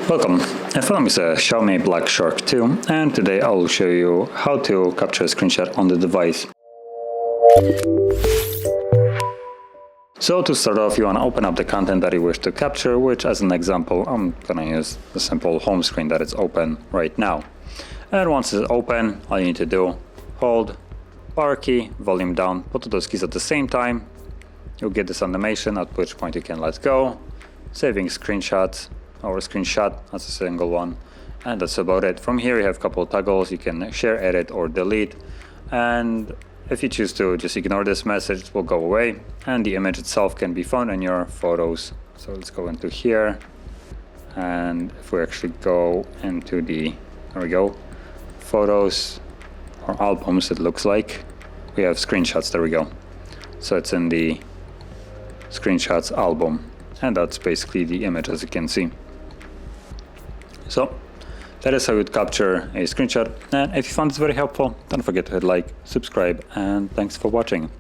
Welcome, the film is a XIAOMI Black Shark 2, and today I will show you how to capture a screenshot on the device. So to start off, you want to open up the content that you wish to capture, which as an example, I'm going to use the simple home screen that is open right now. And once it's open, all you need to do, hold power key, volume down, both of those keys at the same time. You'll get this animation, at which point you can let go, saving screenshots or screenshot as a single one, and that's about it. From here you have a couple of toggles. You can share, edit, or delete, and if you choose to just ignore this message, it will go away, and the image itself can be found in your photos. So let's go into here, and if we actually go into the, there we go, photos or albums, it looks like we have screenshots. There we go. So it's in the screenshots album, and that's basically the image, as you can see. So that is how you'd capture a screenshot, and if you found this very helpful, don't forget to hit like, subscribe, and thanks for watching.